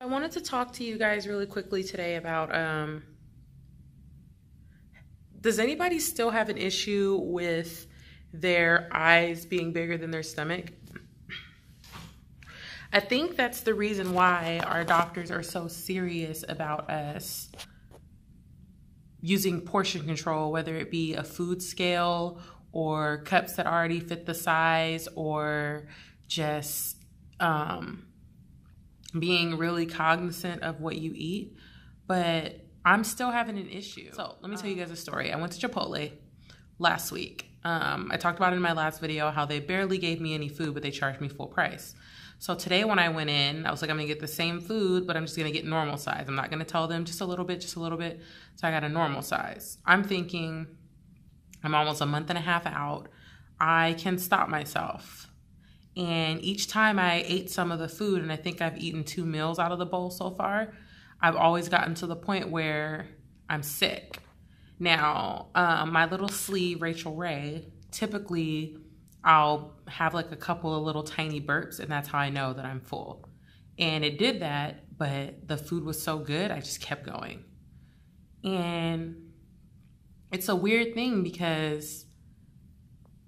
I wanted to talk to you guys really quickly today about does anybody still have an issue with their eyes being bigger than their stomach? I think that's the reason why our doctors are so serious about us using portion control, whether it be a food scale or cups that already fit the size, or just being really cognizant of what you eat. But I'm still having an issue. So let me tell you guys a story. I went to Chipotle last week. I talked about it in my last video, how they barely gave me any food, but they charged me full price. So today when I went in, I was like, I'm gonna get the same food, but I'm just gonna get normal size. I'm not gonna tell them just a little bit, just a little bit. So I got a normal size. I'm thinking, I'm almost a month and a half out. I can stop myself. And each time I ate some of the food, and I think I've eaten 2 meals out of the bowl so far, I've always gotten to the point where I'm sick. Now, my little sleeve, Rachel Ray, typically I'll have like a couple of little tiny burps, and that's how I know that I'm full. And it did that, but the food was so good, I just kept going. And it's a weird thing because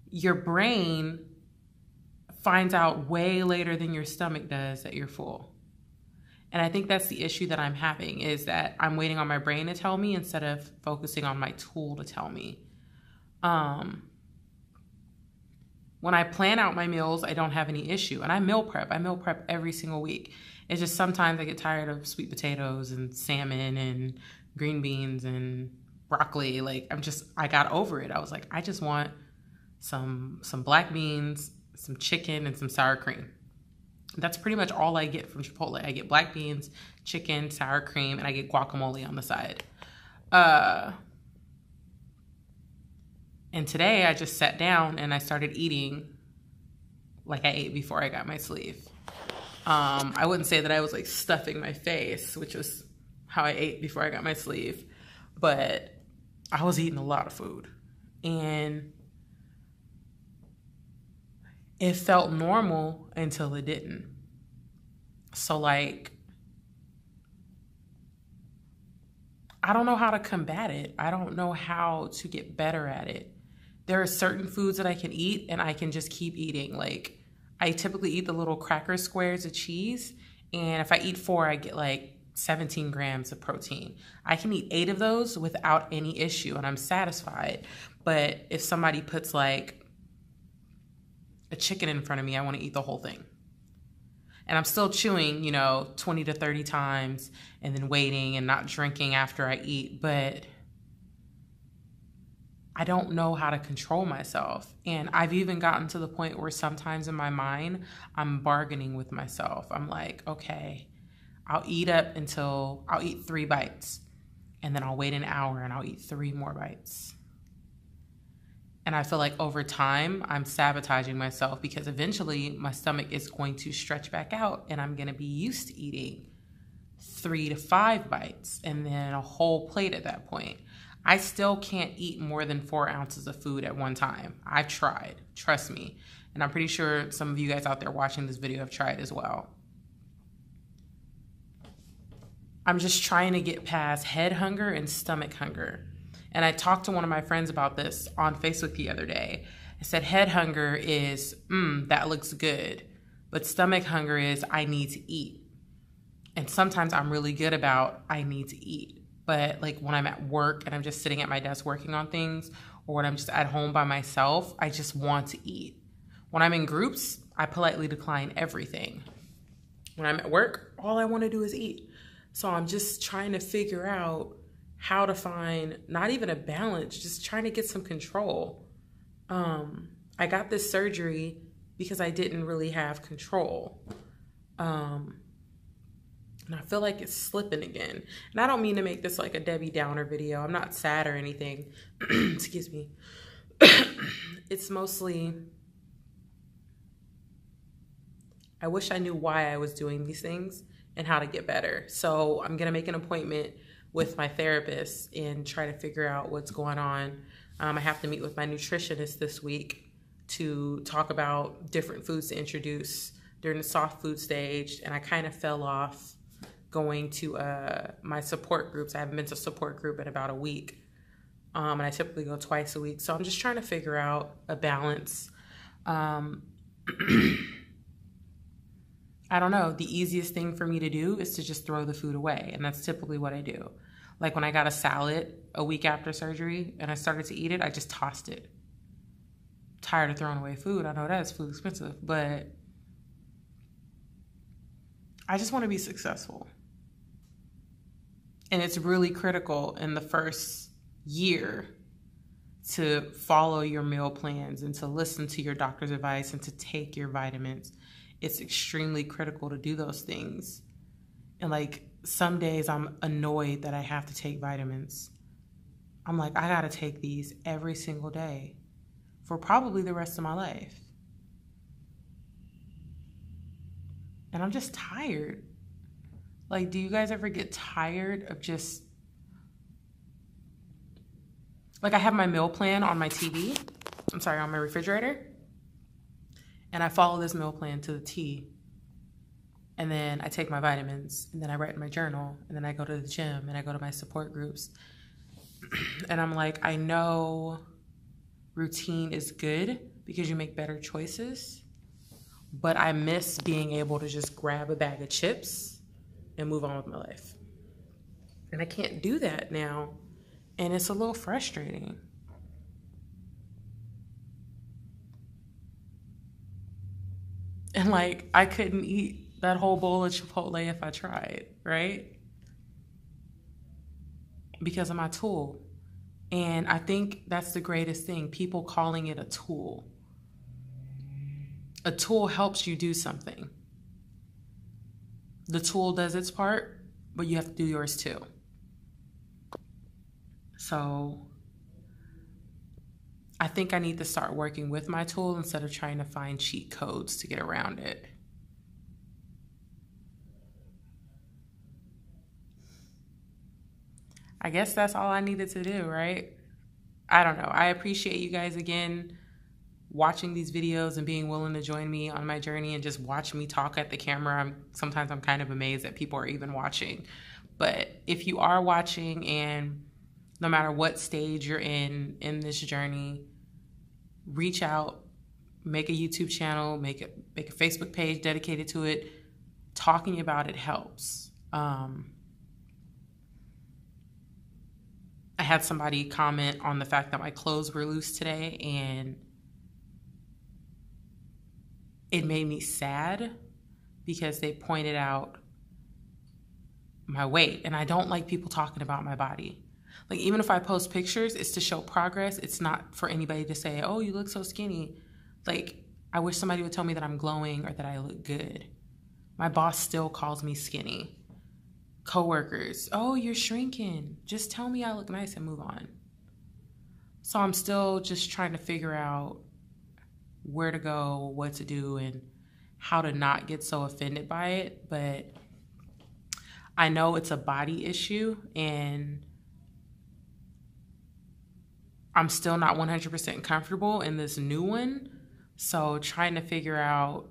your brain finds out way later than your stomach does that you're full. And I think that's the issue that I'm having, is that I'm waiting on my brain to tell me instead of focusing on my tool to tell me. When I plan out my meals, I don't have any issue. And I meal prep. I meal prep every single week. It's just sometimes I get tired of sweet potatoes and salmon and green beans and broccoli. Like I got over it. I was like, I just want some black beans, some chicken, and some sour cream. That's pretty much all I get from Chipotle. I get black beans, chicken, sour cream, and I get guacamole on the side. And today I just sat down and I started eating like I ate before I got my sleeve. I wouldn't say that I was like stuffing my face, which was how I ate before I got my sleeve, but I was eating a lot of food. And it felt normal until it didn't. So like, I don't know how to combat it. I don't know how to get better at it. There are certain foods that I can eat and I can just keep eating. Like, I typically eat the little cracker squares of cheese. And if I eat 4, I get like 17 grams of protein. I can eat 8 of those without any issue and I'm satisfied. But if somebody puts like a chicken in front of me, I want to eat the whole thing. And I'm still chewing, 20 to 30 times and then waiting and not drinking after I eat. But I don't know how to control myself. And I've even gotten to the point where sometimes in my mind, I'm bargaining with myself. I'm like, okay, I'll eat 3 bites. And then I'll wait an hour and I'll eat 3 more bites. And I feel like over time, I'm sabotaging myself because eventually my stomach is going to stretch back out and I'm going to be used to eating 3 to 5 bites and then a whole plate at that point. I still can't eat more than 4 ounces of food at one time. I've tried, trust me. And I'm pretty sure some of you guys out there watching this video have tried as well. I'm just trying to get past head hunger and stomach hunger. And I talked to one of my friends about this on Facebook the other day. I said, head hunger is, that looks good. But stomach hunger is, I need to eat. And sometimes I'm really good about, I need to eat. But like when I'm at work and I'm just sitting at my desk working on things, or when I'm just at home by myself, I just want to eat. When I'm in groups, I politely decline everything. When I'm at work, all I want to do is eat. So I'm just trying to figure out how to find not even a balance, just trying to get some control. I got this surgery because I didn't really have control. And I feel like it's slipping again. And I don't mean to make this like a Debbie Downer video. I'm not sad or anything. Excuse me. It's mostly, I wish I knew why I was doing these things and how to get better. So I'm gonna make an appointment with my therapist and try to figure out what's going on. I have to meet with my nutritionist this week to talk about different foods to introduce during the soft food stage. And I kind of fell off going to my support groups. I haven't been to support group in about a week. And I typically go twice a week. So I'm just trying to figure out a balance. I don't know. The easiest thing for me to do is to just throw the food away. And that's typically what I do. Like when I got a salad a week after surgery and I started to eat it, I just tossed it. Tired of throwing away food. I know that's food expensive, but I just want to be successful. And it's really critical in the first year to follow your meal plans and to listen to your doctor's advice and to take your vitamins. It's extremely critical to do those things. And like some days I'm annoyed that I have to take vitamins. I'm like, I gotta take these every single day for probably the rest of my life. And I'm just tired. Like, do you guys ever get tired of just, like I have my meal plan on my TV, on my refrigerator, and I follow this meal plan to the T. And then I take my vitamins, and then I write in my journal, and then I go to the gym, and I go to my support groups. And I'm like, I know routine is good because you make better choices, but I miss being able to just grab a bag of chips and move on with my life. And I can't do that now. And it's a little frustrating. And like, I couldn't eat that whole bowl of Chipotle if I tried, right? Because of my tool. And I think that's the greatest thing, people calling it a tool. A tool helps you do something. The tool does its part, but you have to do yours too. So I think I need to start working with my tool instead of trying to find cheat codes to get around it. I guess that's all I needed to do, right? I don't know. I appreciate you guys again watching these videos and being willing to join me on my journey and just watch me talk at the camera. Sometimes I'm kind of amazed that people are even watching. But if you are watching, and no matter what stage you're in this journey, reach out, make a YouTube channel, make a Facebook page dedicated to it. Talking about it helps. I had somebody comment on the fact that my clothes were loose today, and it made me sad because they pointed out my weight. And I don't like people talking about my body. Like, even if I post pictures, it's to show progress. It's not for anybody to say, oh, you look so skinny. Like, I wish somebody would tell me that I'm glowing or that I look good. My boss still calls me skinny. Coworkers, oh, you're shrinking. Just tell me I look nice and move on. So I'm still just trying to figure out where to go, what to do, and how to not get so offended by it. But I know it's a body issue, and I'm still not 100% comfortable in this new one. So trying to figure out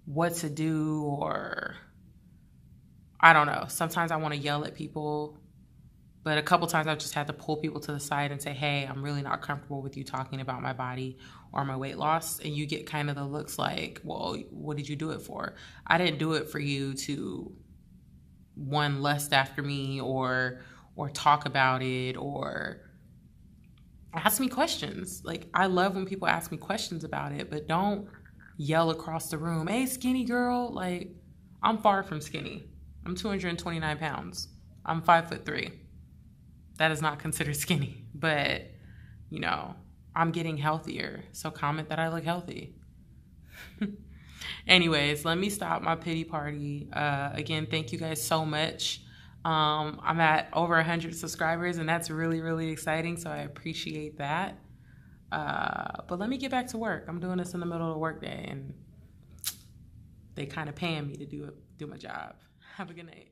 what to do, or I don't know. Sometimes I want to yell at people, but a couple times I've just had to pull people to the side and say, hey, I'm really not comfortable with you talking about my body or my weight loss. And you get kind of the looks like, well, what did you do it for? I didn't do it for you to, one, lust after me or talk about it or ask me questions. Like, I love when people ask me questions about it, but don't yell across the room, hey, skinny girl. Like, I'm far from skinny. I'm 229 pounds. I'm 5'3". That is not considered skinny, but you know, I'm getting healthier. So comment that I look healthy. Anyways, let me stop my pity party. Again, thank you guys so much. I'm at over 100 subscribers, and that's really, really exciting. So I appreciate that. But let me get back to work. I'm doing this in the middle of the workday, and they kind of paying me to do my job. Have a good night.